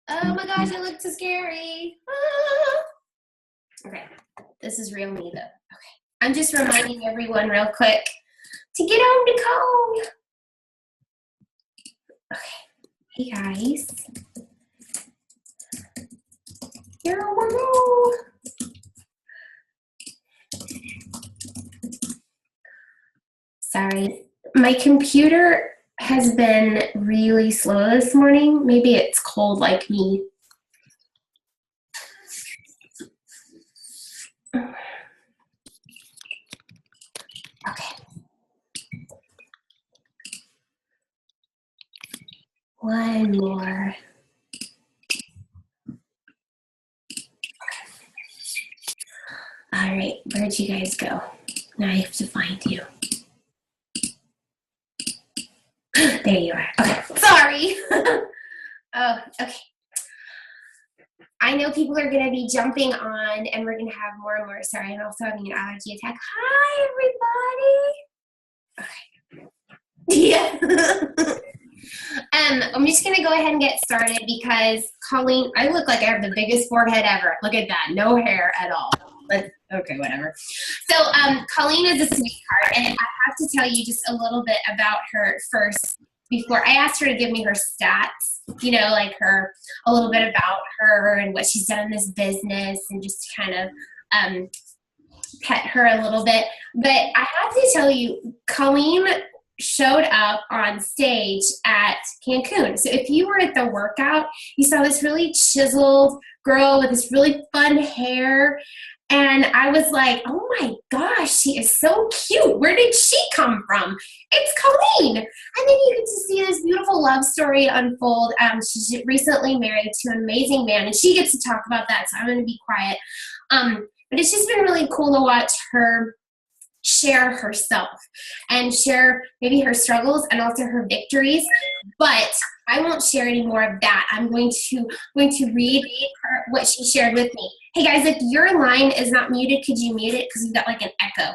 Oh my gosh, it looked so scary. Ah. Okay, this is real me though. Okay, I'm just reminding everyone real quick to get home to comb. Okay, hey guys. Here we go. Sorry, my computer has been really slow this morning. Maybe it's cold like me. Okay. One more. All right, where'd you guys go? Now I have to find you. There you are. Okay, sorry. Oh, okay. I know people are going to be jumping on, and we're going to have more and more. Sorry, I'm also having an allergy attack. Hi, everybody. Okay. Yeah. I'm just going to go ahead and get started because Colleen, I look like I have the biggest forehead ever. Look at that. No hair at all. But, okay, whatever. So Colleen is a sweetheart, and I have to tell you just a little bit about her first before I asked her to give me her stats, you know, like a little bit about her and what she's done in this business and just kind of pet her a little bit. But I have to tell you, Colleen showed up on stage at Cancun. So if you were at the workout, you saw this really chiseled girl with this really fun hair. And I was like, oh my gosh, she is so cute. Where did she come from? It's Colleen. And then you get to see this beautiful love story unfold. She's recently married to an amazing man, and she gets to talk about that, so I'm going to be quiet. But it's just been really cool to watch her share herself and share maybe her struggles and also her victories. But I won't share any more of that. I'm going to read her, what she shared with me. Hey guys, if your line is not muted, could you mute it? Because we've got like an echo.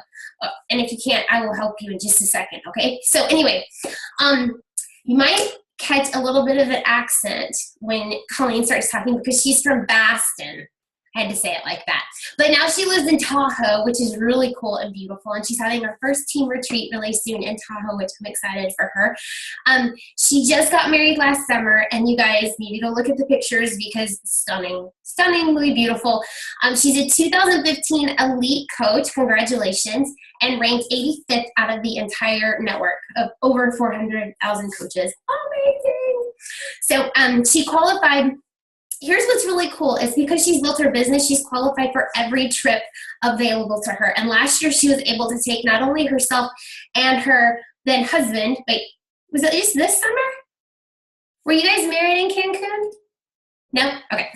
And if you can't, I will help you in just a second, okay? So anyway, you might catch a little bit of an accent when Colleen starts talking because she's from Boston. I had to say it like that. But now she lives in Tahoe, which is really cool and beautiful. And she's having her first team retreat really soon in Tahoe, which I'm excited for her. She just got married last summer, and you guys need to go look at the pictures because stunningly beautiful. She's a 2015 elite coach, congratulations, and ranked 85th out of the entire network of over 400,000 coaches. Amazing. So she qualified. Here's what's really cool is because she's built her business, she's qualified for every trip available to her. And last year she was able to take not only herself and her then husband, wait, was it just this summer? Were you guys married in Cancun? No? Okay.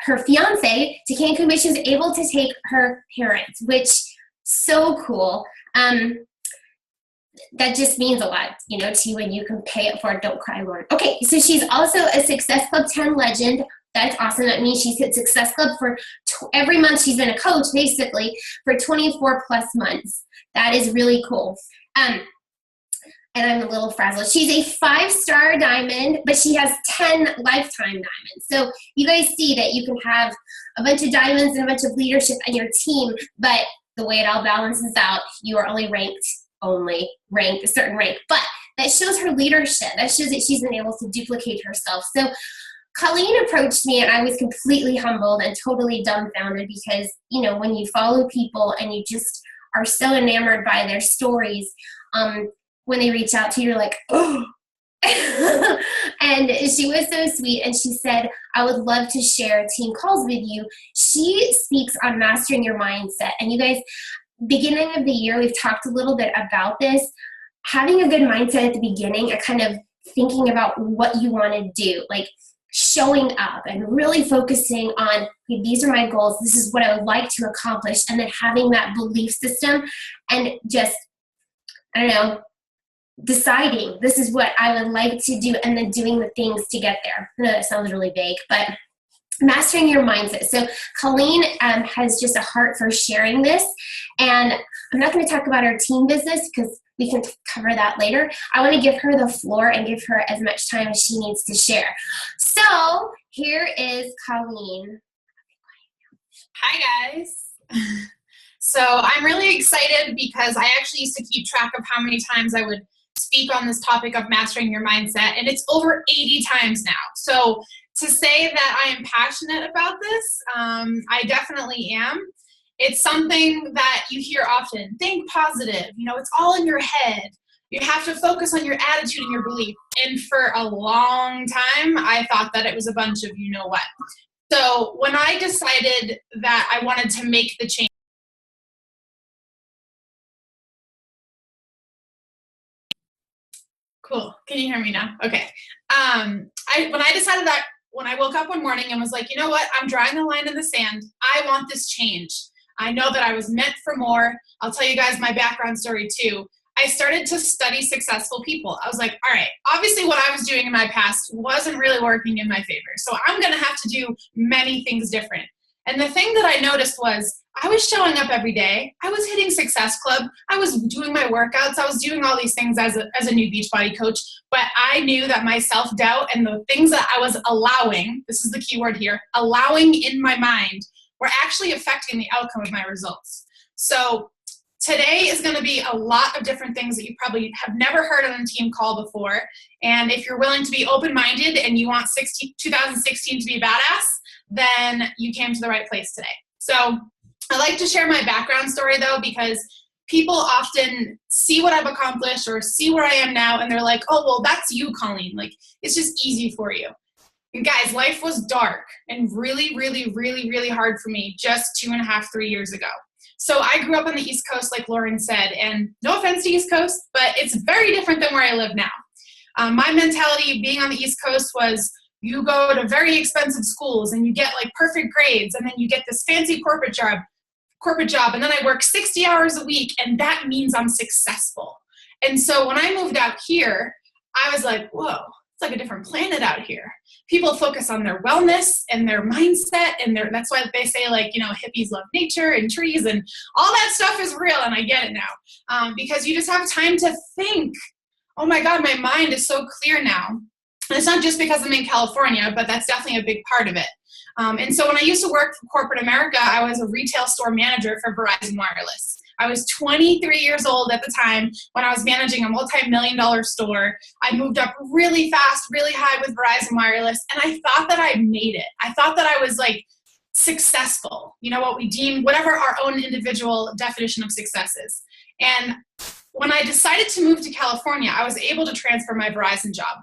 Her fiance to Cancun, but she was able to take her parents, which so cool. That just means a lot, you know, to you when you can pay it forward. Don't cry, Lauren. Okay, so she's also a Success Club 10 legend. That's awesome. That means she's hit Success Club for every month she's been a coach, basically, for 24 plus months. That is really cool. And I'm a little frazzled. She's a 5-star diamond, but she has 10 lifetime diamonds. So you guys see that you can have a bunch of diamonds and a bunch of leadership on your team, but the way it all balances out, you are only ranked a certain rank. But that shows her leadership. That shows that she's been able to duplicate herself. So Colleen approached me, and I was completely humbled and totally dumbfounded because, you know, when you follow people and you just are so enamored by their stories, when they reach out to you, you're like, oh. And she was so sweet, and she said, I would love to share team calls with you. She speaks on mastering your mindset. And you guys, beginning of the year, we've talked a little bit about this. Having a good mindset at the beginning and kind of thinking about what you want to do, like showing up and really focusing on, okay, these are my goals, this is what I would like to accomplish, and then having that belief system and just, I don't know, deciding this is what I would like to do and then doing the things to get there. I know that sounds really vague, but mastering your mindset. So Colleen has just a heart for sharing this, and I'm not going to talk about our team business because we can cover that later. I want to give her the floor and give her as much time as she needs to share. So here is Colleen. Hi, guys. So I'm really excited because I actually used to keep track of how many times I would speak on this topic of mastering your mindset, and it's over 80 times now. So to say that I am passionate about this, I definitely am. It's something that you hear often. Think positive. You know, it's all in your head. You have to focus on your attitude and your belief. And for a long time, I thought that it was a bunch of you know what. So when I decided that I wanted to make the change, cool. Can you hear me now? Okay. When I decided that, when I woke up one morning and was like, you know what? I'm drawing a line in the sand. I want this change. I know that I was meant for more. I'll tell you guys my background story too. I started to study successful people. I was like, all right, obviously what I was doing in my past wasn't really working in my favor. So I'm going to have to do many things different. And the thing that I noticed was I was showing up every day. I was hitting Success Club. I was doing my workouts. I was doing all these things as a new Beachbody coach. But I knew that my self-doubt and the things that I was allowing, this is the key word here, allowing in my mind, were actually affecting the outcome of my results. So today is going to be a lot of different things that you probably have never heard on a team call before. And if you're willing to be open-minded and you want 2016 to be badass, then you came to the right place today. So I like to share my background story though, because people often see what I've accomplished or see where I am now and they're like, oh, well, that's you, Colleen. Like, it's just easy for you. And guys, life was dark and really, really, really, really hard for me just 2.5, 3 years ago. So I grew up on the East Coast, like Lauren said, and no offense to East Coast, but it's very different than where I live now. My mentality being on the East Coast was you go to very expensive schools and you get like perfect grades and then you get this fancy corporate job, and then I work 60 hours a week and that means I'm successful. And so when I moved out here, I was like, whoa, it's like a different planet out here. People focus on their wellness and their mindset, and that's why they say, like, you know, hippies love nature and trees and all that stuff is real, and I get it now, because you just have time to think. Oh my God, my mind is so clear now. And it's not just because I'm in California, but that's definitely a big part of it. And so when I used to work for corporate America, I was a retail store manager for Verizon Wireless. I was 23 years old at the time when I was managing a multi-million-dollar store. I moved up really fast, really high with Verizon Wireless, and I thought that I made it. I thought that I was like successful, you know, what we deem, whatever our own individual definition of success is. And when I decided to move to California, I was able to transfer my Verizon job.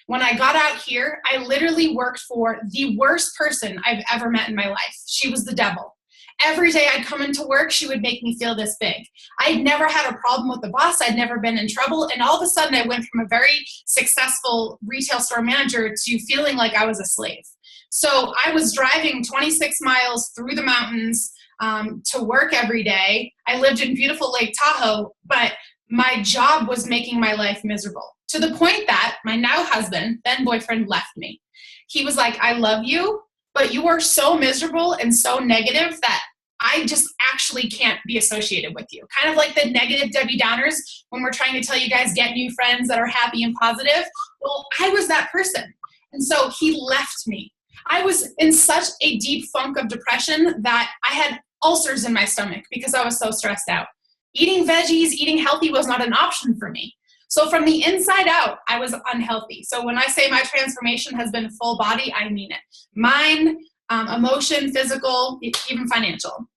When I got out here, I literally worked for the worst person I've ever met in my life. She was the devil. Every day I'd come into work, she would make me feel this big. I'd never had a problem with the boss. I'd never been in trouble. And all of a sudden I went from a very successful retail store manager to feeling like I was a slave. So I was driving 26 miles through the mountains to work every day. I lived in beautiful Lake Tahoe, but my job was making my life miserable, to the point that my now husband, then boyfriend, left me. He was like, I love you, but you are so miserable and so negative that I just actually can't be associated with you. Kind of like the negative Debbie Downers when we're trying to tell you guys get new friends that are happy and positive. Well, I was that person. And so he left me. I was in such a deep funk of depression that I had ulcers in my stomach because I was so stressed out. Eating veggies, eating healthy was not an option for me. So from the inside out, I was unhealthy. So when I say my transformation has been full body, I mean it. Mind, emotion, physical, even financial.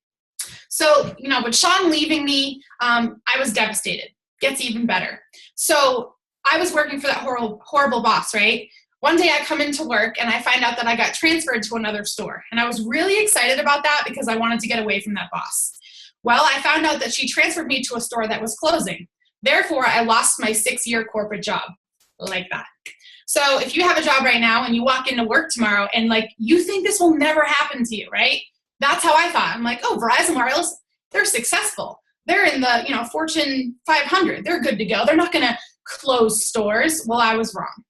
So, you know, with Sean leaving me, I was devastated. Gets even better. So I was working for that horrible boss, right? One day I come into work and I find out that I got transferred to another store. And I was really excited about that because I wanted to get away from that boss. Well, I found out that she transferred me to a store that was closing. Therefore, I lost my 6-year corporate job like that. So if you have a job right now and you walk into work tomorrow and like you think this will never happen to you, right? That's how I thought. I'm like, oh, Verizon Wireless, they're successful. They're in the, you know, Fortune 500. They're good to go. They're not going to close stores. Well, I was wrong.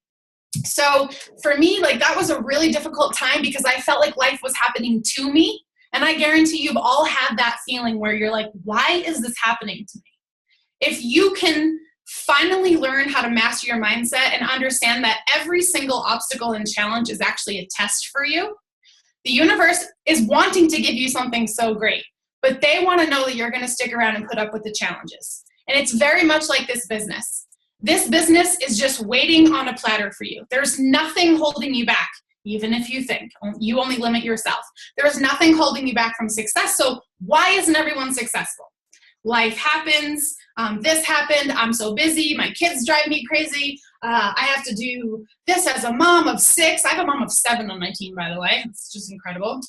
So for me, like that was a really difficult time because I felt like life was happening to me. And I guarantee you've all had that feeling where you're like, why is this happening to me? If you can finally learn how to master your mindset and understand that every single obstacle and challenge is actually a test for you. The universe is wanting to give you something so great, but they want to know that you're going to stick around and put up with the challenges. And it's very much like this business. This business is just waiting on a platter for you. There's nothing holding you back, even if you think. You only limit yourself. There is nothing holding you back from success. So why isn't everyone successful? Life happens. This happened. I'm so busy. My kids drive me crazy. I have to do this as a mom of 6. I have a mom of 7 on my team, by the way. It's just incredible.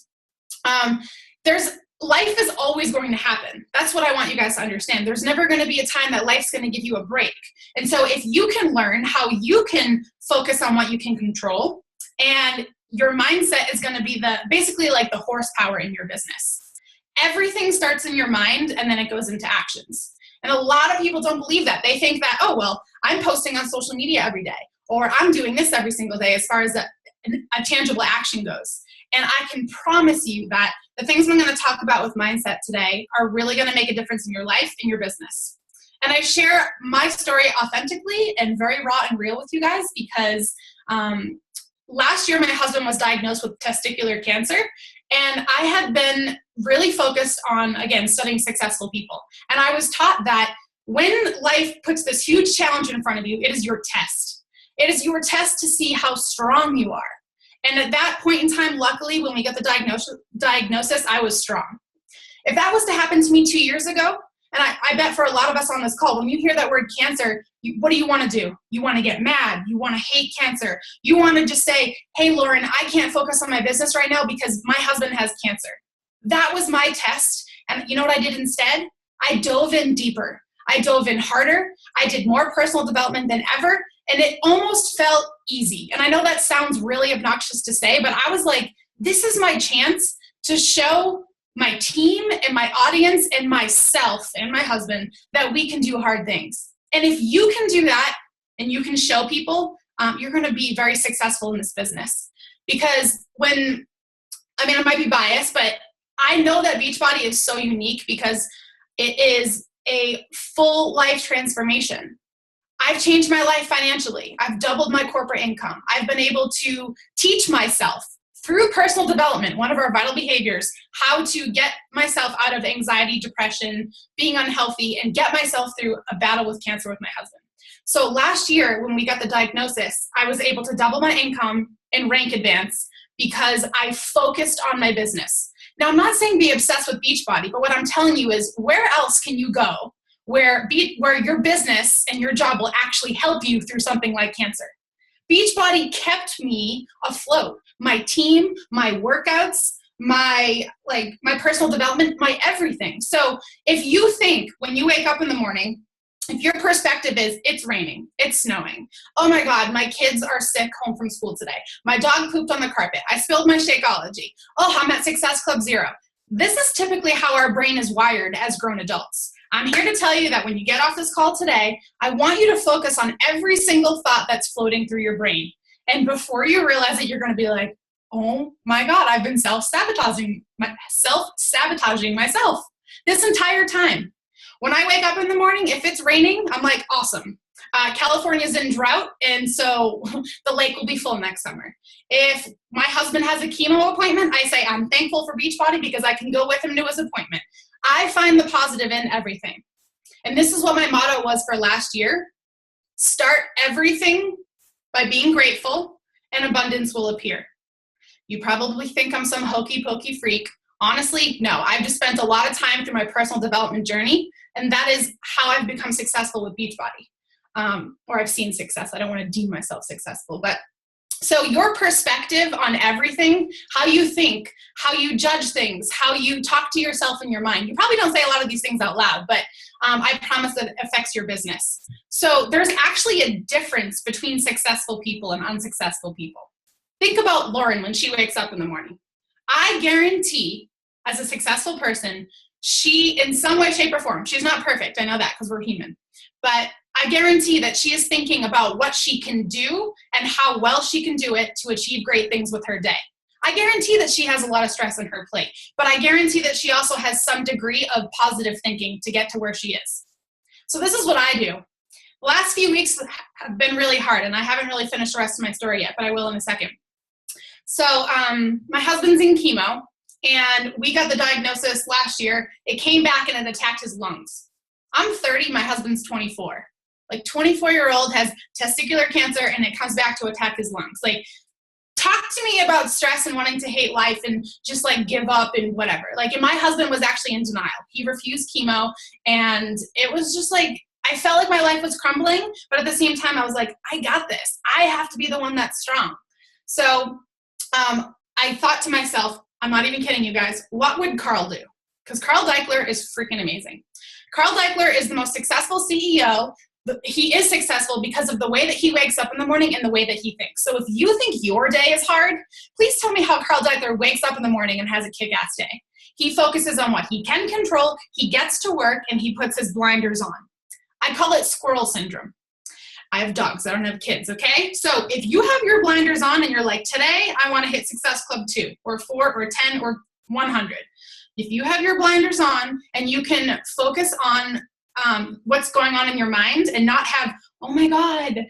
Life is always going to happen. That's what I want you guys to understand. There's never going to be a time that life's going to give you a break. And so if you can learn how you can focus on what you can control, and your mindset is going to be basically like the horsepower in your business. Everything starts in your mind and then it goes into actions. And a lot of people don't believe that. They think that, oh, well, I'm posting on social media every day, or I'm doing this every single day as far as a tangible action goes. And I can promise you that the things I'm going to talk about with mindset today are really going to make a difference in your life and your business. And I share my story authentically and very raw and real with you guys because last year my husband was diagnosed with testicular cancer, and I had been really focused on, again, studying successful people. And I was taught that when life puts this huge challenge in front of you, it is your test. It is your test to see how strong you are. And at that point in time, luckily, when we got the diagnosis, I was strong. If that was to happen to me 2 years ago, and I bet for a lot of us on this call, when you hear that word cancer, what do you want to do? You want to get mad. You want to hate cancer. You want to just say, hey, Lauren, I can't focus on my business right now because my husband has cancer. That was my test. And you know what I did instead? I dove in deeper. I dove in harder. I did more personal development than ever. And it almost felt easy. And I know that sounds really obnoxious to say, but I was like, this is my chance to show my team and my audience and myself and my husband that we can do hard things. And if you can do that and you can show people, you're going to be very successful in this business. Because I might be biased, but I know that Beachbody is so unique because it is a full life transformation. I've changed my life financially. I've doubled my corporate income. I've been able to teach myself through personal development, one of our vital behaviors, how to get myself out of anxiety, depression, being unhealthy, and get myself through a battle with cancer with my husband. So last year, when we got the diagnosis, I was able to double my income in rank advance because I focused on my business. Now, I'm not saying be obsessed with Beachbody, but what I'm telling you is where else can you go where your business and your job will actually help you through something like cancer? Beachbody kept me afloat. My team, my workouts, my personal development, my everything. So if you think when you wake up in the morning, if your perspective is it's raining, it's snowing, oh my God, my kids are sick home from school today, my dog pooped on the carpet, I spilled my Shakeology, oh, I'm at Success Club Zero. This is typically how our brain is wired as grown adults. I'm here to tell you that when you get off this call today, I want you to focus on every single thought that's floating through your brain. And before you realize it, you're going to be like, oh my God, I've been self-sabotaging myself this entire time. When I wake up in the morning, if it's raining, I'm like, awesome. California's in drought, and so the lake will be full next summer. If my husband has a chemo appointment, I say I'm thankful for Beachbody because I can go with him to his appointment. I find the positive in everything. And this is what my motto was for last year. Start everything by being grateful, and abundance will appear. You probably think I'm some hokey pokey freak. Honestly, no. I've just spent a lot of time through my personal development journey, and that is how I've become successful with Beachbody. Or I've seen success. I don't want to deem myself successful, but so your perspective on everything, how you think, how you judge things, how you talk to yourself in your mind. You probably don't say a lot of these things out loud, but I promise that it affects your business. So there's actually a difference between successful people and unsuccessful people. Think about Lauren when she wakes up in the morning. I guarantee, as a successful person, she, in some way, shape, or form, she's not perfect. I know that because we're human. But I guarantee that she is thinking about what she can do and how well she can do it to achieve great things with her day. I guarantee that she has a lot of stress on her plate, but I guarantee that she also has some degree of positive thinking to get to where she is. So this is what I do. The last few weeks have been really hard, and I haven't really finished the rest of my story yet, but I will in a second. So my husband's in chemo, and we got the diagnosis last year. It came back and it attacked his lungs. I'm 30, my husband's 24. Like 24-year-old has testicular cancer and it comes back to attack his lungs. Like, talk to me about stress and wanting to hate life and just like give up and whatever. Like, and my husband was actually in denial. He refused chemo, and it was just like, I felt like my life was crumbling, but at the same time I was like, I got this. I have to be the one that's strong. So I thought to myself, I'm not even kidding you guys, what would Carl do? Because Carl Deichler is freaking amazing. Carl Deichler is the most successful CEO. He is successful because of the way that he wakes up in the morning and the way that he thinks. So if you think your day is hard, please tell me how Carl Deichler wakes up in the morning and has a kick-ass day. He focuses on what he can control, he gets to work, and he puts his blinders on. I call it squirrel syndrome. I have dogs, I don't have kids, okay? So if you have your blinders on and you're like, today I want to hit Success Club 2 or 4 or 10 or 100. If you have your blinders on and you can focus on what's going on in your mind and not have, oh my God,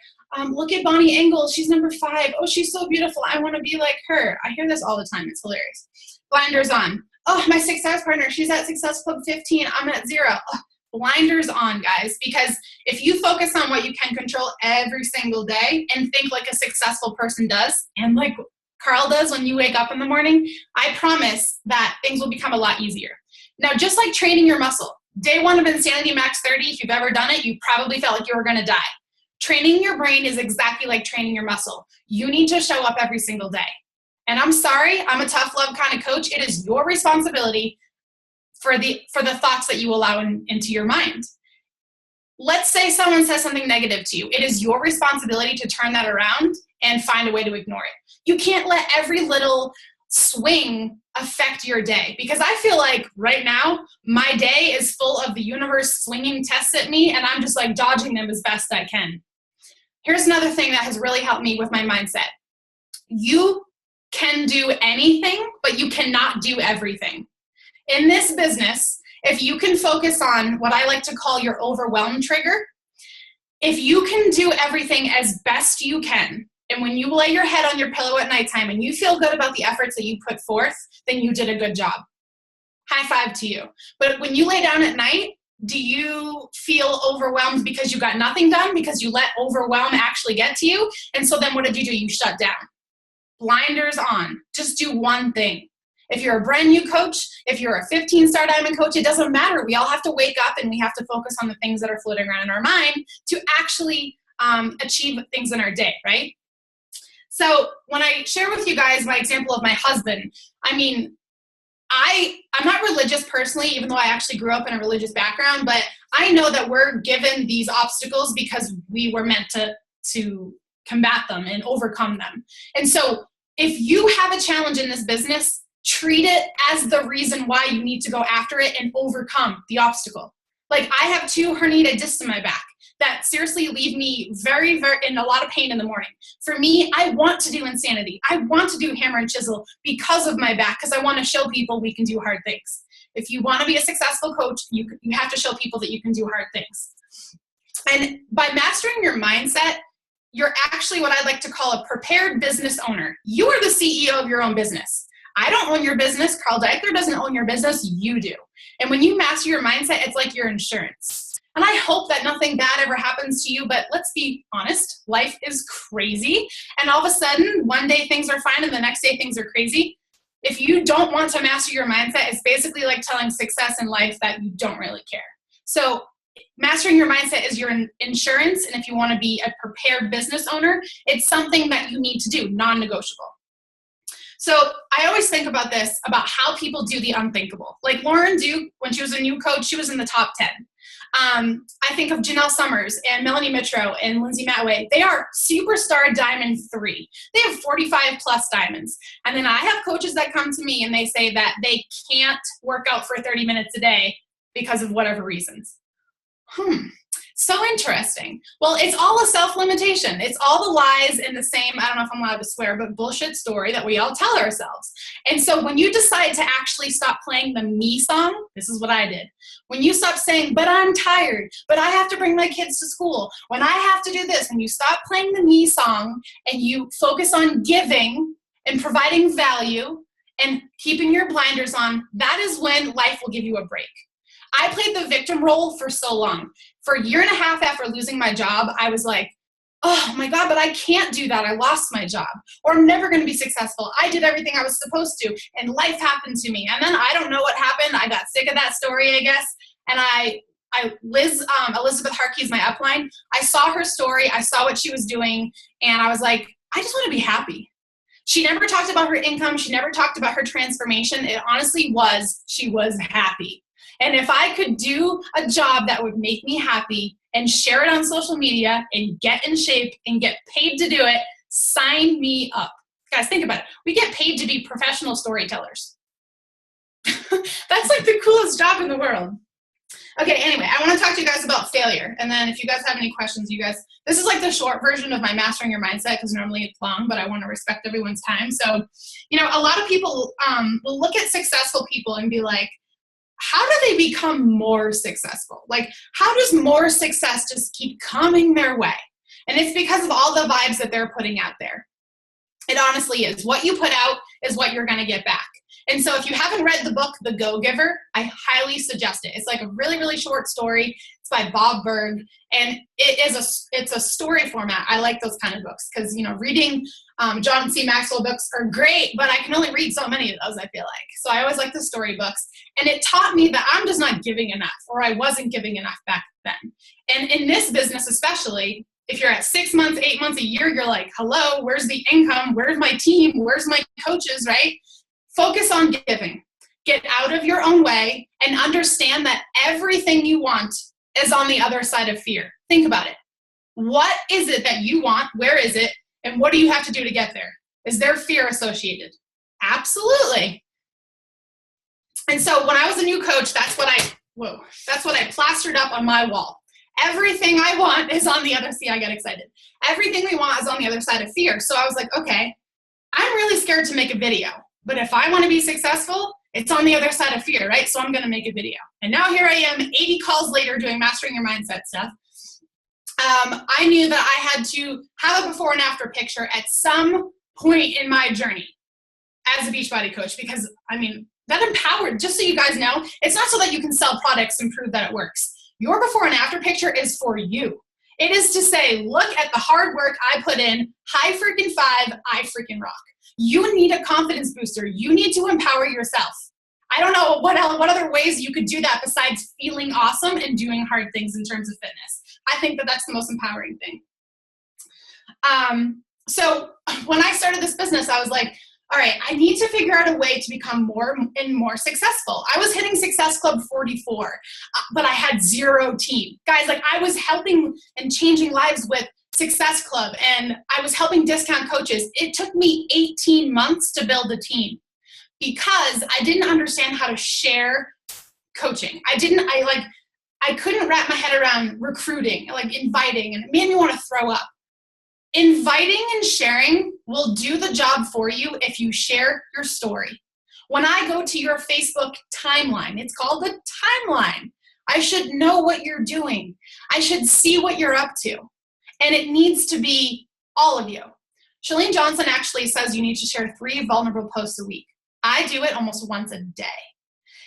look at Bonnie Engel, she's number 5. Oh, she's so beautiful, I want to be like her. I hear this all the time, it's hilarious. Blinders on. Oh, my success partner, she's at Success Club 15, I'm at 0. Oh, blinders on, guys, because if you focus on what you can control every single day and think like a successful person does, and like Carl does when you wake up in the morning, I promise that things will become a lot easier. Now, just like training your muscle, day 1 of Insanity Max 30, if you've ever done it, you probably felt like you were going to die. Training your brain is exactly like training your muscle. You need to show up every single day. And I'm sorry, I'm a tough love kind of coach. It is your responsibility for the thoughts that you allow into your mind. Let's say someone says something negative to you. It is your responsibility to turn that around and find a way to ignore it. You can't let every little swing affect your day, because I feel like right now my day is full of the universe swinging tests at me, and I'm just like dodging them as best I can. Here's another thing that has really helped me with my mindset. You can do anything, but you cannot do everything. In this business, if you can focus on what I like to call your overwhelm trigger, if you can do everything as best you can, and when you lay your head on your pillow at nighttime and you feel good about the efforts that you put forth, then you did a good job. High five to you. But when you lay down at night, do you feel overwhelmed because you got nothing done, because you let overwhelm actually get to you? And so then what did you do? You shut down. Blinders on. Just do one thing. If you're a brand new coach, if you're a 15-star diamond coach, it doesn't matter. We all have to wake up and we have to focus on the things that are floating around in our mind to actually achieve things in our day, right? So when I share with you guys my example of my husband, I mean, I'm not religious personally, even though I actually grew up in a religious background, but I know that we're given these obstacles because we were meant to combat them and overcome them. And so if you have a challenge in this business, treat it as the reason why you need to go after it and overcome the obstacle. Like, I have 2 herniated discs in my back that seriously leave me very, very in a lot of pain in the morning. For me, I want to do Insanity. I want to do Hammer and Chisel because of my back, because I want to show people we can do hard things. If you want to be a successful coach, you have to show people that you can do hard things. And by mastering your mindset, you're actually what I like to call a prepared business owner. You are the CEO of your own business. I don't own your business. Carl Deichler doesn't own your business. You do. And when you master your mindset, it's like your insurance. And I hope that nothing bad ever happens to you, but let's be honest, life is crazy. And all of a sudden, one day things are fine and the next day things are crazy. If you don't want to master your mindset, it's basically like telling success in life that you don't really care. So mastering your mindset is your insurance. And if you want to be a prepared business owner, it's something that you need to do, non-negotiable. So I always think about this, about how people do the unthinkable. Like Lauren Duke, when she was a new coach, she was in the top 10. I think of Janelle Summers and Melanie Mitro and Lindsay Matway. They are superstar diamond 3. They have 45 plus diamonds. And then I have coaches that come to me and they say that they can't work out for 30 minutes a day because of whatever reasons. So interesting. Well, it's all a self-limitation. It's all the lies in the same, I don't know if I'm allowed to swear, but bullshit story that we all tell ourselves. And so when you decide to actually stop playing the me song, this is what I did. When you stop saying, but I'm tired, but I have to bring my kids to school, when I have to do this, when you stop playing the me song and you focus on giving and providing value and keeping your blinders on, that is when life will give you a break. I played the victim role for so long. For a year and a half after losing my job, I was like, oh my God, but I can't do that. I lost my job, or I'm never going to be successful. I did everything I was supposed to, and life happened to me. And then I don't know what happened. I got sick of that story, I guess. And Elizabeth Harkey is my upline. I saw her story. I saw what she was doing. And I was like, I just want to be happy. She never talked about her income. She never talked about her transformation. It honestly was, she was happy. And if I could do a job that would make me happy and share it on social media and get in shape and get paid to do it, sign me up. Guys, think about it. We get paid to be professional storytellers. That's like the coolest job in the world. Okay, anyway, I want to talk to you guys about failure. And then if you guys have any questions, this is like the short version of my Mastering Your Mindset, because normally it's long, but I want to respect everyone's time. So, a lot of people will look at successful people and be like, how do they become more successful? Like, how does more success just keep coming their way? And it's because of all the vibes that they're putting out there. It honestly is. What you put out is what you're going to get back. And so if you haven't read the book, The Go-Giver, I highly suggest it. It's like a really, really short story. It's by Bob Berg, and it's a story format. I like those kind of books because, reading John C. Maxwell books are great, but I can only read so many of those, I feel like. So I always like the story books. And it taught me that I'm just not giving enough, or I wasn't giving enough back then. And in this business especially, if you're at 6 months, 8 months, a year, you're like, hello, where's the income? Where's my team? Where's my coaches, right? Focus on giving. Get out of your own way and understand that everything you want is on the other side of fear. Think about it. What is it that you want? Where is it? And what do you have to do to get there? Is there fear associated? Absolutely. And so when I was a new coach, that's what I plastered up on my wall. Everything I want is on the other side. I get excited. Everything we want is on the other side of fear. So I was like, okay, I'm really scared to make a video. But if I want to be successful, it's on the other side of fear, right? So I'm going to make a video. And now here I am, 80 calls later, doing Mastering Your Mindset stuff. I knew that I had to have a before and after picture at some point in my journey as a Beachbody coach, because, that empowered, just so you guys know, it's not so that you can sell products and prove that it works. Your before and after picture is for you. It is to say, look at the hard work I put in, high freaking five, I freaking rock. You need a confidence booster. You need to empower yourself. I don't know what other ways you could do that besides feeling awesome and doing hard things in terms of fitness. I think that that's the most empowering thing. So when I started this business, I was like, all right, I need to figure out a way to become more and more successful. I was hitting Success Club 44, but I had zero team. Guys, like, I was helping and changing lives with Success Club, and I was helping discount coaches. It took me 18 months to build a team because I didn't understand how to share coaching. I couldn't wrap my head around recruiting, like inviting, and it made me want to throw up. Inviting and sharing will do the job for you if you share your story. When I go to your Facebook timeline, it's called the timeline. I should know what you're doing. I should see what you're up to. And it needs to be all of you. Shalene Johnson actually says you need to share 3 vulnerable posts a week. I do it almost once a day.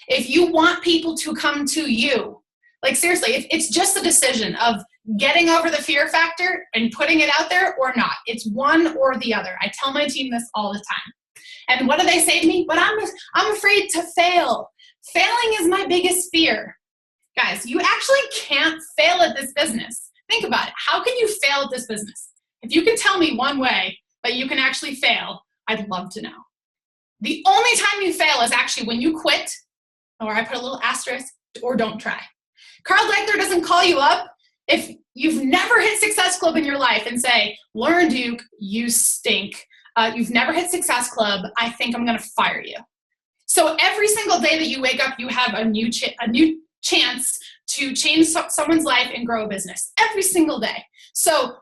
If you want people to come to you, like seriously, it's just a decision of getting over the fear factor and putting it out there or not. It's one or the other. I tell my team this all the time. And what do they say to me? But I'm afraid to fail. Failing is my biggest fear. Guys, you actually can't fail at this business. Think about it. How can you fail at this business? If you can tell me one way that you can actually fail, I'd love to know. The only time you fail is actually when you quit, or I put a little asterisk, or don't try. Carl Deichler doesn't call you up if you've never hit Success Club in your life and say, Lauren Duke, you stink. You've never hit Success Club. I think I'm going to fire you. So every single day that you wake up, you have a new chance to change someone's life and grow a business every single day. So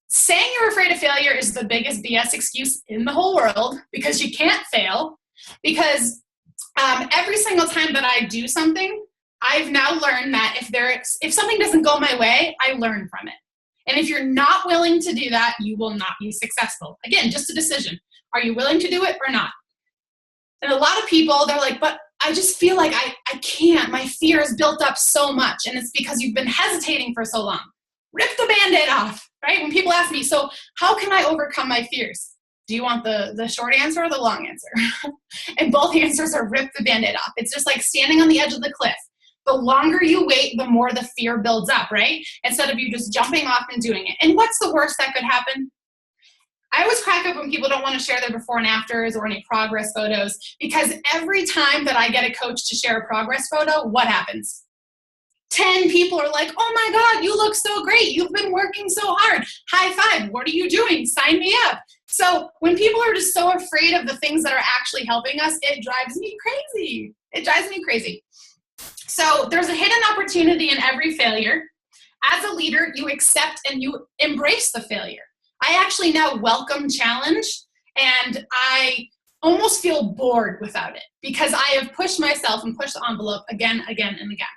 saying you're afraid of failure is the biggest BS excuse in the whole world, because you can't fail. Because every single time that I do something, I've now learned that if something doesn't go my way, I learn from it. And if you're not willing to do that, you will not be successful. Again, just a decision. Are you willing to do it or not? And a lot of people, they're like, but I just feel like I can't. My fear is built up so much. And it's because you've been hesitating for so long. Rip the Band-Aid off, right? When people ask me, so how can I overcome my fears? Do you want the short answer or the long answer? And both answers are rip the Band-Aid off. It's just like standing on the edge of the cliff. The longer you wait, the more the fear builds up, right? Instead of you just jumping off and doing it. And what's the worst that could happen? I always crack up when people don't want to share their before and afters or any progress photos, because every time that I get a coach to share a progress photo, what happens? 10 people are like, oh my God, you look so great. You've been working so hard. High five. What are you doing? Sign me up. So when people are just so afraid of the things that are actually helping us, it drives me crazy. It drives me crazy. So there's a hidden opportunity in every failure. As a leader, you accept and you embrace the failure. I actually now welcome challenge, and I almost feel bored without it, because I have pushed myself and pushed the envelope again, and again.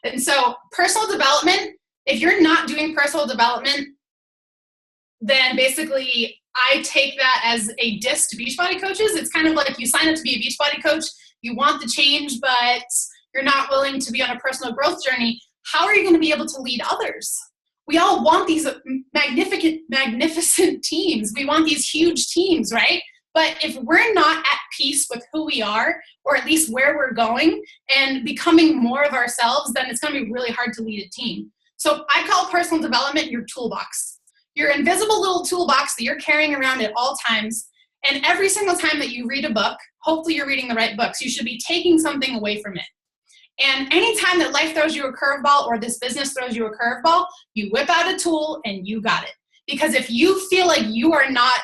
And so personal development, if you're not doing personal development, then basically I take that as a diss to Beachbody coaches. It's kind of like you sign up to be a Beachbody coach, you want the change, but you're not willing to be on a personal growth journey. How are you going to be able to lead others? We all want these magnificent teams. We want these huge teams, right? But if we're not at peace with who we are, or at least where we're going, and becoming more of ourselves, then it's going to be really hard to lead a team. So I call personal development your toolbox. Your invisible little toolbox that you're carrying around at all times. And every single time that you read a book, hopefully you're reading the right books, you should be taking something away from it. And anytime that life throws you a curveball, or this business throws you a curveball, you whip out a tool and you got it. Because if you feel like you are not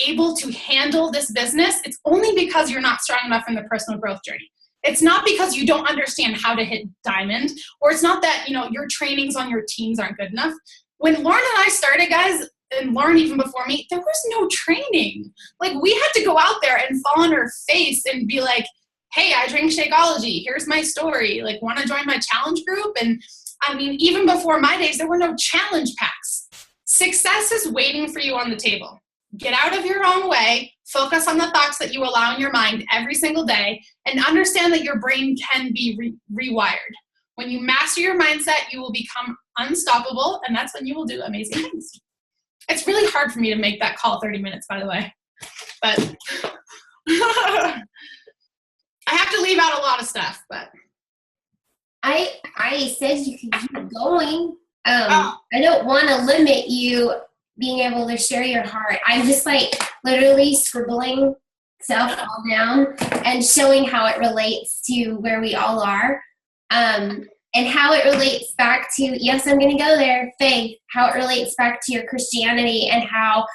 able to handle this business, it's only because you're not strong enough in the personal growth journey. It's not because you don't understand how to hit diamond, or it's not that, your trainings on your teams aren't good enough. When Lauren and I started, guys, and Lauren even before me, there was no training. Like, we had to go out there and fall on our face and be like, hey, I drink Shakeology. Here's my story. Like, want to join my challenge group? And I mean, even before my days, there were no challenge packs. Success is waiting for you on the table. Get out of your own way, focus on the thoughts that you allow in your mind every single day, and understand that your brain can be rewired. When you master your mindset, you will become unstoppable, and that's when you will do amazing things. It's really hard for me to make that call 30 minutes, by the way. But I have to leave out a lot of stuff, but. I said you could keep going. I don't want to limit you being able to share your heart. I'm just like literally scribbling stuff all down and showing how it relates to where we all are. And how it relates back to, yes, I'm going to go there, faith, how it relates back to your Christianity, and how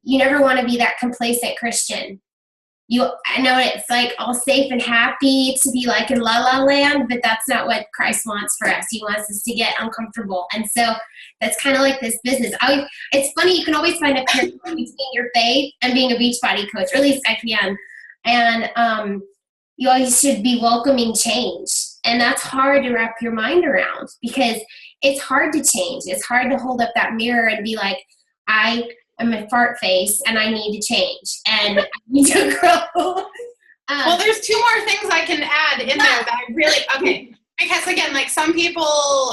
you never want to be that complacent Christian. I know it's like all safe and happy to be like in la la land, but that's not what Christ wants for us. He wants us to get uncomfortable. And so that's kind of like this business. It's funny, you can always find a parallel between your faith and being a Beachbody coach, or at least I can. And you always should be welcoming change. And that's hard to wrap your mind around, because it's hard to change. It's hard to hold up that mirror and be like, I'm a fart face and I need to change and I need to grow. Well, there's two more things I can add in there that I really, okay. Because again, like, some people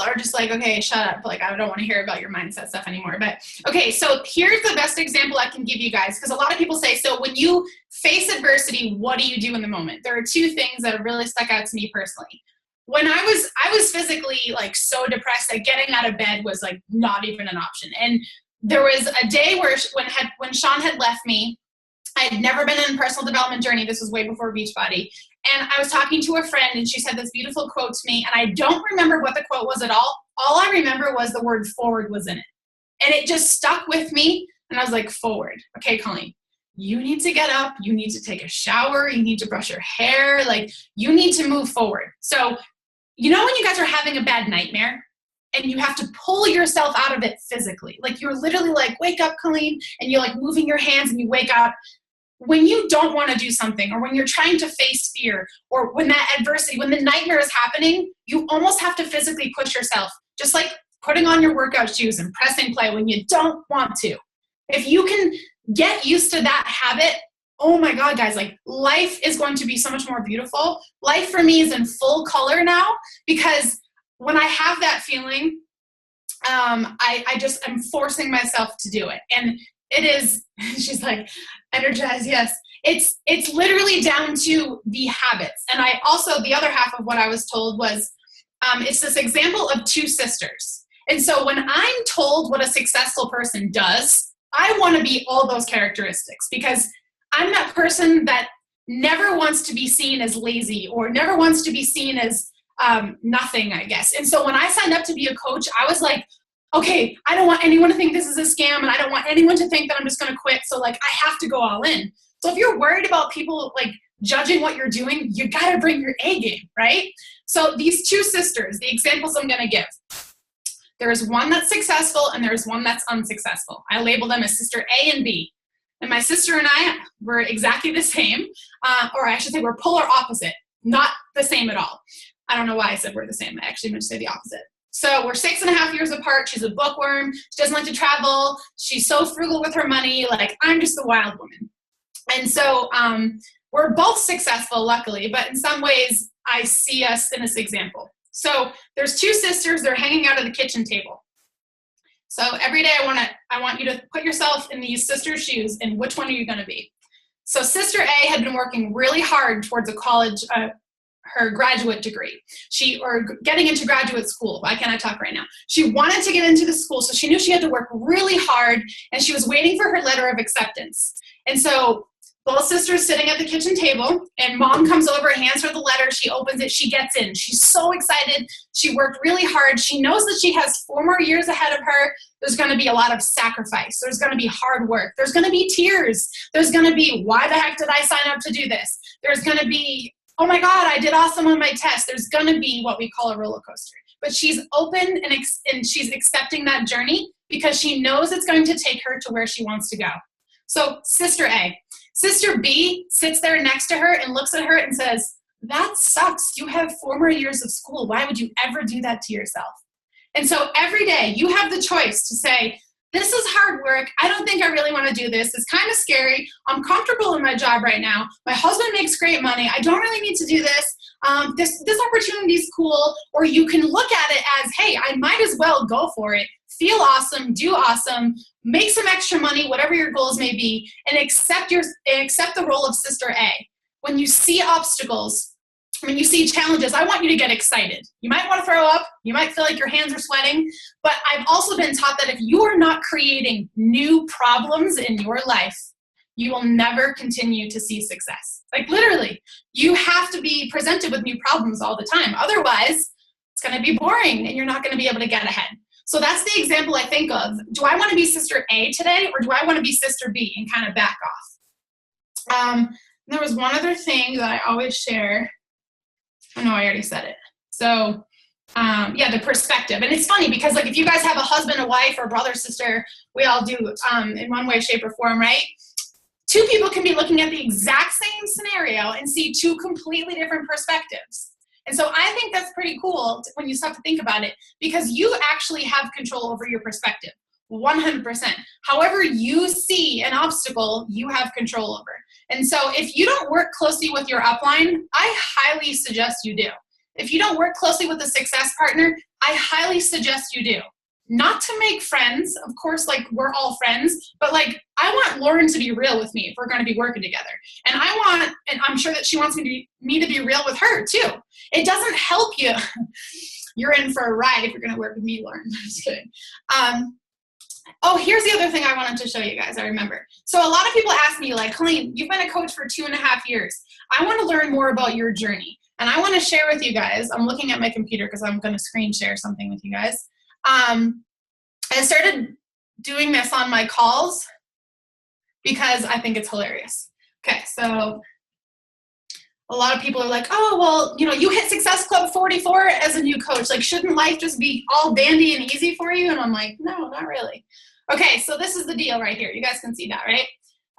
are just like, okay, shut up. Like, I don't want to hear about your mindset stuff anymore. But okay, so here's the best example I can give you guys. Because a lot of people say, so when you face adversity, what do you do in the moment? There are two things that have really stuck out to me personally. When I was physically like so depressed that getting out of bed was like not even an option. And there was a day where when Sean had left me, I had never been on a personal development journey. This was way before Beachbody. And I was talking to a friend, and she said this beautiful quote to me, and I don't remember what the quote was at all. All I remember was the word forward was in it. And it just stuck with me, and I was like, forward. Okay, Colleen, you need to get up. You need to take a shower. You need to brush your hair. Like, you need to move forward. So you know when you guys are having a bad nightmare and you have to pull yourself out of it physically? Like you're literally like, wake up, Colleen, and you're like moving your hands and you wake up. When you don't want to do something, or when you're trying to face fear, or when that adversity, when the nightmare is happening, you almost have to physically push yourself, just like putting on your workout shoes and pressing play when you don't want to. If you can get used to that habit, oh my God, guys, like life is going to be so much more beautiful. Life for me is in full color now, because when I have that feeling, I just am forcing myself to do it. And it is, she's like, energized, yes. It's literally down to the habits. And I also, the other half of what I was told was, it's this example of two sisters. And so when I'm told what a successful person does, I want to be all those characteristics, because I'm that person that never wants to be seen as lazy or never wants to be seen as nothing, I guess. And so when I signed up to be a coach, I was like, okay, I don't want anyone to think this is a scam, and I don't want anyone to think that I'm just going to quit. So like, I have to go all in. So if you're worried about people like judging what you're doing, you got to bring your A game, right? So these two sisters, the examples I'm going to give, there is one that's successful and there's one that's unsuccessful. I label them as sister A and B. And my sister and I were exactly the same, or I should say we're polar opposite, not the same at all. I don't know why I said we're the same. I actually meant to say the opposite. So we're 6.5 years apart. She's a bookworm. She doesn't like to travel. She's so frugal with her money. Like, I'm just the wild woman. And so we're both successful, luckily, but in some ways I see us in this example. So there's two sisters. They're hanging out at the kitchen table. So every day I want you to put yourself in these sisters' shoes, and which one are you going to be? So sister A had been working really hard towards a college, her graduate degree. Or getting into graduate school. Why can't I talk right now? She wanted to get into the school, so she knew she had to work really hard, and she was waiting for her letter of acceptance. And so both sisters sitting at the kitchen table, and mom comes over, hands her the letter, she opens it, she gets in. She's so excited. She worked really hard. She knows that she has 4 more years ahead of her. There's going to be a lot of sacrifice. There's going to be hard work. There's going to be tears. There's going to be, why the heck did I sign up to do this? There's going to be, oh my God, I did awesome on my test. There's going to be what we call a roller coaster. But she's open and she's accepting that journey because she knows it's going to take her to where she wants to go. So sister A. Sister B sits there next to her and looks at her and says, that sucks. You have 4 more years of school. Why would you ever do that to yourself? And so every day you have the choice to say, this is hard work. I don't think I really want to do this. It's kind of scary. I'm comfortable in my job right now. My husband makes great money. I don't really need to do this. This opportunity is cool. Or you can look at it as, hey, I might as well go for it. Feel awesome, do awesome, make some extra money, whatever your goals may be, and accept the role of sister A. When you see obstacles, when you see challenges, I want you to get excited. You might want to throw up, you might feel like your hands are sweating, but I've also been taught that if you are not creating new problems in your life, you will never continue to see success. Like literally, you have to be presented with new problems all the time. Otherwise, it's going to be boring and you're not going to be able to get ahead. So that's the example I think of. Do I want to be sister A today, or do I want to be sister B and kind of back off? There was one other thing that I always share. Oh no, I already said it. So yeah, the perspective. And it's funny because like if you guys have a husband, a wife, or brother, sister, we all do in one way, shape, or form, right? 2 people can be looking at the exact same scenario and see 2 completely different perspectives. And so I think that's pretty cool when you start to think about it, because you actually have control over your perspective, 100%. However you see an obstacle, you have control over. And so if you don't work closely with your upline, I highly suggest you do. If you don't work closely with a success partner, I highly suggest you do. Not to make friends, of course, like we're all friends, but like I want Lauren to be real with me if we're going to be working together. And I'm sure that she wants me to be real with her too. It doesn't help you. You're in for a ride if you're going to work with me, Lauren. I'm just kidding. Oh, here's the other thing I wanted to show you guys. I remember. So a lot of people ask me like, Colleen, you've been a coach for 2.5 years. I want to learn more about your journey. And I want to share with you guys. I'm looking at my computer because I'm going to screen share something with you guys. I started doing this on my calls because I think it's hilarious. Okay, so a lot of people are like, oh, well, you hit Success Club 44 as a new coach. Like, shouldn't life just be all dandy and easy for you? And I'm like, no, not really. Okay, so this is the deal right here. You guys can see that, right?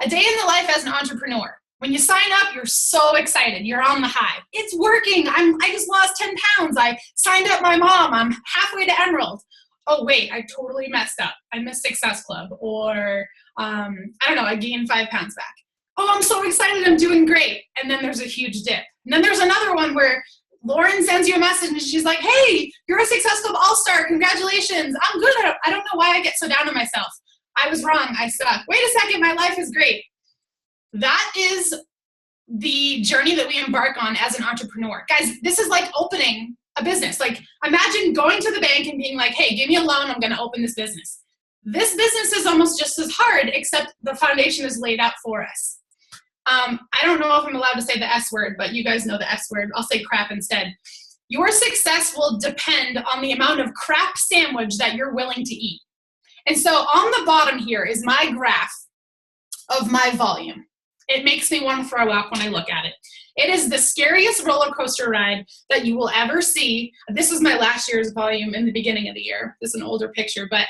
A day in the life as an entrepreneur. When you sign up, you're so excited. You're on the high. It's working. I just lost 10 pounds. I signed up my mom. I'm halfway to Emerald. Oh, wait, I totally messed up. I missed Success Club. Or, I don't know, I gained 5 pounds back. Oh, I'm so excited. I'm doing great. And then there's a huge dip. And then there's another one where Lauren sends you a message and she's like, hey, you're a Success Club All-Star. Congratulations. I'm good. I don't know why I get so down on myself. I was wrong. I suck. Wait a second. My life is great. That is the journey that we embark on as an entrepreneur. Guys, this is like opening a business. Like, imagine going to the bank and being like, hey, give me a loan. I'm going to open this business. This business is almost just as hard, except the foundation is laid out for us. I don't know if I'm allowed to say the S word, but you guys know the S word. I'll say crap instead. Your success will depend on the amount of crap sandwich that you're willing to eat. And so on the bottom here is my graph of my volume. It makes me want to throw up when I look at it. It is the scariest roller coaster ride that you will ever see. This is my last year's volume in the beginning of the year. This is an older picture, but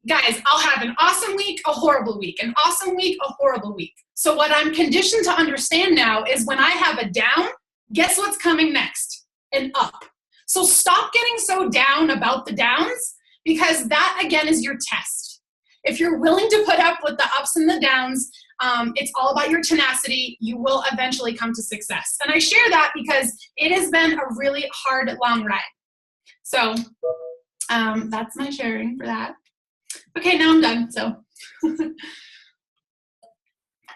guys, I'll have an awesome week, a horrible week, an awesome week, a horrible week. So what I'm conditioned to understand now is when I have a down, guess what's coming next? An up. So stop getting so down about the downs, because that, again, is your test. If you're willing to put up with the ups and the downs, it's all about your tenacity. You will eventually come to success. And I share that because it has been a really hard, long ride. So that's my sharing for that. Okay, now I'm done. So.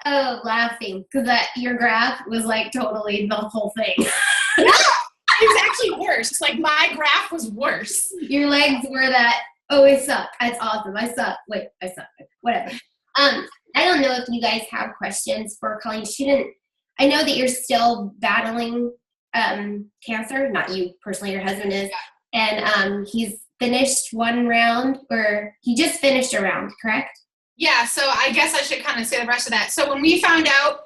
Oh, laughing because your graph was like totally the whole thing. It was actually worse. Like, my graph was worse. Your legs were that, oh, I suck. It's awesome. I suck. Wait, I suck. Whatever. I don't know if you guys have questions for Colleen. I know that you're still battling cancer. Not you personally, your husband is. And he's finished one round, or he just finished a round, correct? Yeah, so I guess I should kind of say the rest of that. So when we found out,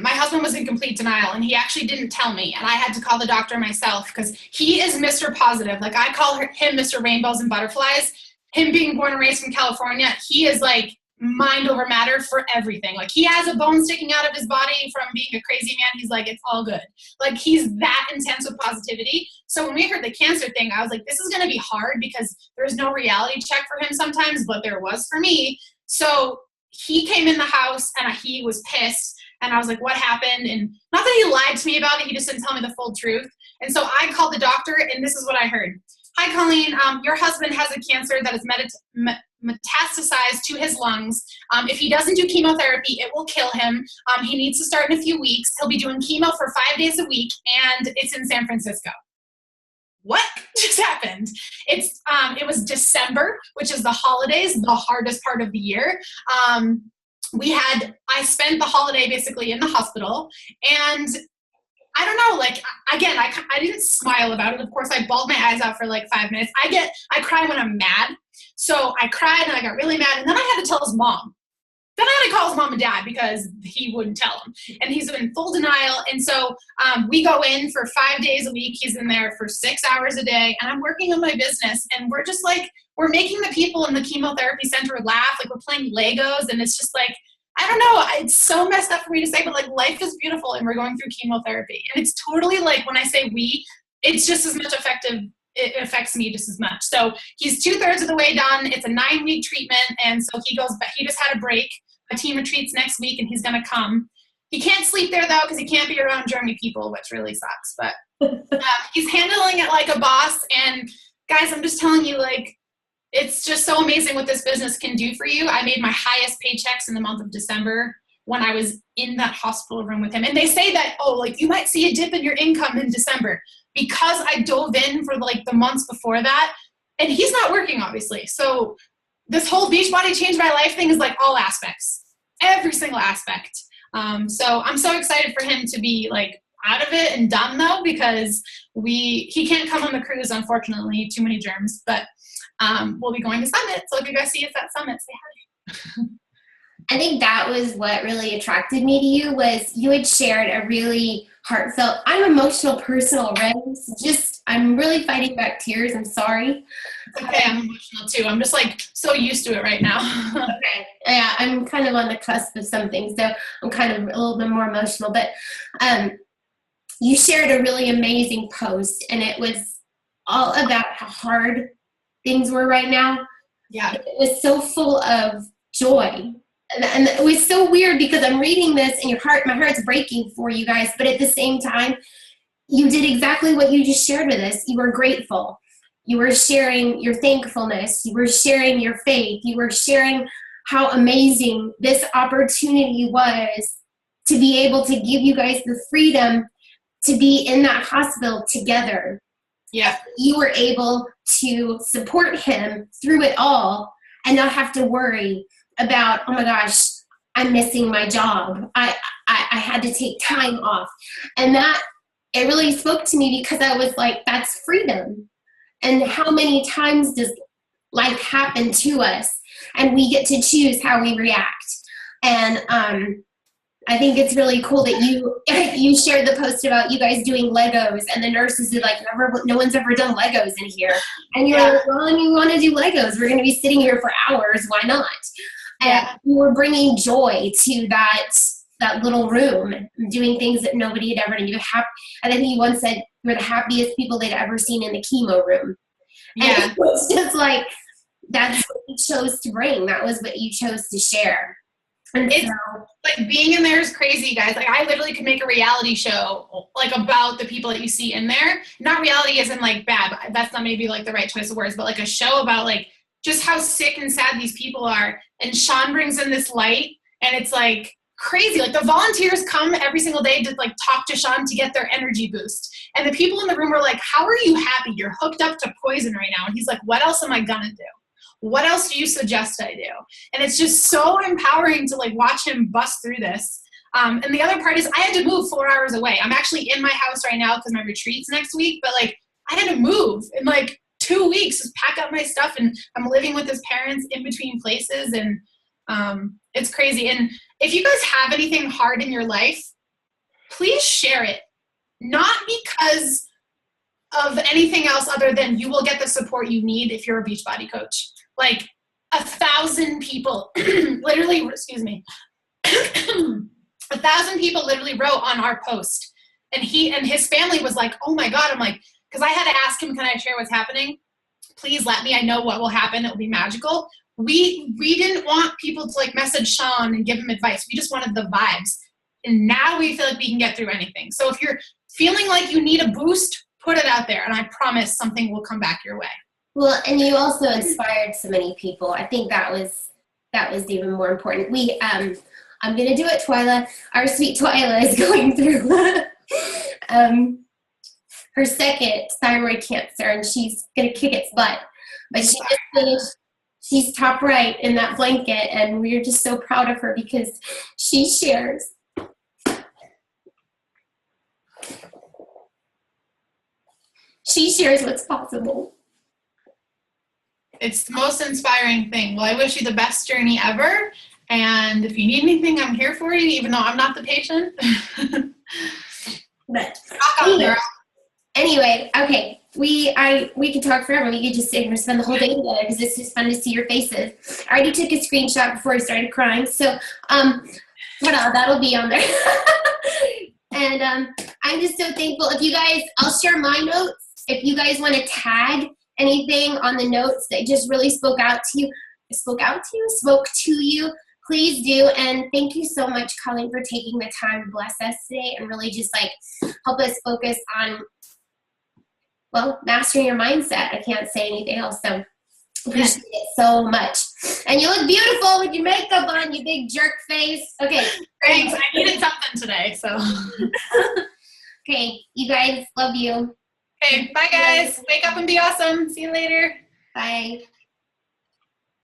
my husband was in complete denial, and he actually didn't tell me, and I had to call the doctor myself because he is Mr. Positive. Like, I call him Mr. Rainbows and Butterflies. Him being born and raised from California, he is like mind over matter for everything. Like, he has a bone sticking out of his body from being a crazy man. He's like, it's all good. Like, he's that intense with positivity. So when we heard the cancer thing, I was like, this is going to be hard because there's no reality check for him sometimes, but there was for me. So he came in the house and he was pissed, and I was like, what happened? And not that he lied to me about it, he just didn't tell me the full truth. And so I called the doctor, and this is what I heard. Hi, Colleen. Your husband has a cancer that is metastasized to his lungs. If he doesn't do chemotherapy, it will kill him. He needs to start in a few weeks. He'll be doing chemo for 5 days a week, and it's in San Francisco. What just happened? It was December, which is the holidays, the hardest part of the year. I spent the holiday basically in the hospital, and I don't know, like, again, I didn't smile about it. Of course, I bawled my eyes out for like 5 minutes. I cry when I'm mad. So I cried and I got really mad, and then I had to tell his mom. Then I had to call his mom and dad because he wouldn't tell him. And he's in full denial. And so we go in for 5 days a week. He's in there for 6 hours a day. And I'm working on my business. And we're just like, we're making the people in the chemotherapy center laugh. Like, we're playing Legos. And it's just like, I don't know. It's so messed up for me to say, but like, life is beautiful and we're going through chemotherapy. And it's totally like, when I say we, it's just as much effective. It affects me just as much. So he's 2/3 of the way done. It's a 9-week treatment. And so he goes, but he just had a break. A team retreats next week, and he's going to come. He can't sleep there, though, because he can't be around German people, which really sucks. But he's handling it like a boss. And, guys, I'm just telling you, like, it's just so amazing what this business can do for you. I made my highest paychecks in the month of December when I was in that hospital room with him. And they say that, oh, like, you might see a dip in your income in December because I dove in for, like, the months before that. And he's not working, obviously. So this whole Beachbody Changed My Life thing is like all aspects, every single aspect. So I'm so excited for him to be like out of it and done, though, because he can't come on the cruise, unfortunately, too many germs, but we'll be going to Summit. So if you guys see us at Summit, say hi. I think that was what really attracted me to you, was you had shared a really heartfelt, I'm an emotional person already. I'm really fighting back tears. I'm sorry. It's okay. I'm emotional too. I'm just like so used to it right now. Okay. Yeah, I'm kind of on the cusp of something, so I'm kind of a little bit more emotional. But you shared a really amazing post, and it was all about how hard things were right now. Yeah. It was so full of joy. And it was so weird because I'm reading this and my heart's breaking for you guys, but at the same time, you did exactly what you just shared with us. You were grateful. You were sharing your thankfulness. You were sharing your faith. You were sharing how amazing this opportunity was to be able to give you guys the freedom to be in that hospital together. Yeah. You were able to support him through it all and not have to worry about, oh my gosh, I'm missing my job. I had to take time off. And that, it really spoke to me because I was like, that's freedom. And how many times does life happen to us and we get to choose how we react? And I think it's really cool that you shared the post about you guys doing Legos, and the nurses did like, no one's ever done Legos in here. And you're like, well, we want to do Legos. We're going to be sitting here for hours. Why not? And you were bringing joy to that little room, doing things that nobody had ever done. And I think you once said you were the happiest people they'd ever seen in the chemo room. Yeah. And it was just like, that's what you chose to bring. That was what you chose to share. And it's like being in there is crazy, guys. Like I literally could make a reality show like about the people that you see in there. Not reality as in like bad. That's not maybe like the right choice of words, but like a show about like just how sick and sad these people are. And Sean brings in this light, and it's like crazy. Like the volunteers come every single day to like talk to Sean to get their energy boost. And the people in the room are like, how are you happy? You're hooked up to poison right now. And he's like, what else am I gonna do? What else do you suggest I do? And it's just so empowering to like watch him bust through this. And the other part is I had to move 4 hours away. I'm actually in my house right now because my retreat's next week, but like I had to move in like 2 weeks, just pack up my stuff, and I'm living with his parents in between places, and it's crazy. And if you guys have anything hard in your life, please share it. Not because of anything else other than you will get the support you need if you're a Beachbody coach. Like 1,000 people literally, excuse me, 1,000 people literally wrote on our post, and he and his family was like, oh my God. I'm like, because I had to ask him, can I share what's happening? Please let me, I know what will happen. It'll be magical. We didn't want people to like message Sean and give him advice. We just wanted the vibes. And now we feel like we can get through anything. So if you're feeling like you need a boost, put it out there, and I promise something will come back your way. Well, and you also inspired so many people. I think that was even more important. I'm gonna do it, Twyla. Our sweet Twyla is going through her second thyroid cancer, and she's gonna kick its butt. But she just finished. She's top right in that blanket, and we're just so proud of her because she shares. She shares what's possible. It's the most inspiring thing. Well, I wish you the best journey ever. And if you need anything, I'm here for you, even though I'm not the patient. But anyway, okay. We could talk forever. We could just sit here and spend the whole day together because it's just fun to see your faces. I already took a screenshot before I started crying, so that'll be on there. And I'm just so thankful. If you guys, I'll share my notes. If you guys want to tag anything on the notes that just really spoke to you, please do. And thank you so much, Colleen, for taking the time to bless us today and really just like help us focus on, well, mastering your mindset. I can't say anything else. So appreciate it so much. And you look beautiful with your makeup on, you big jerk face. Okay. Thanks. I needed something today, so. Okay. You guys, love you. Okay. Bye, guys. Wake up and be awesome. See you later. Bye.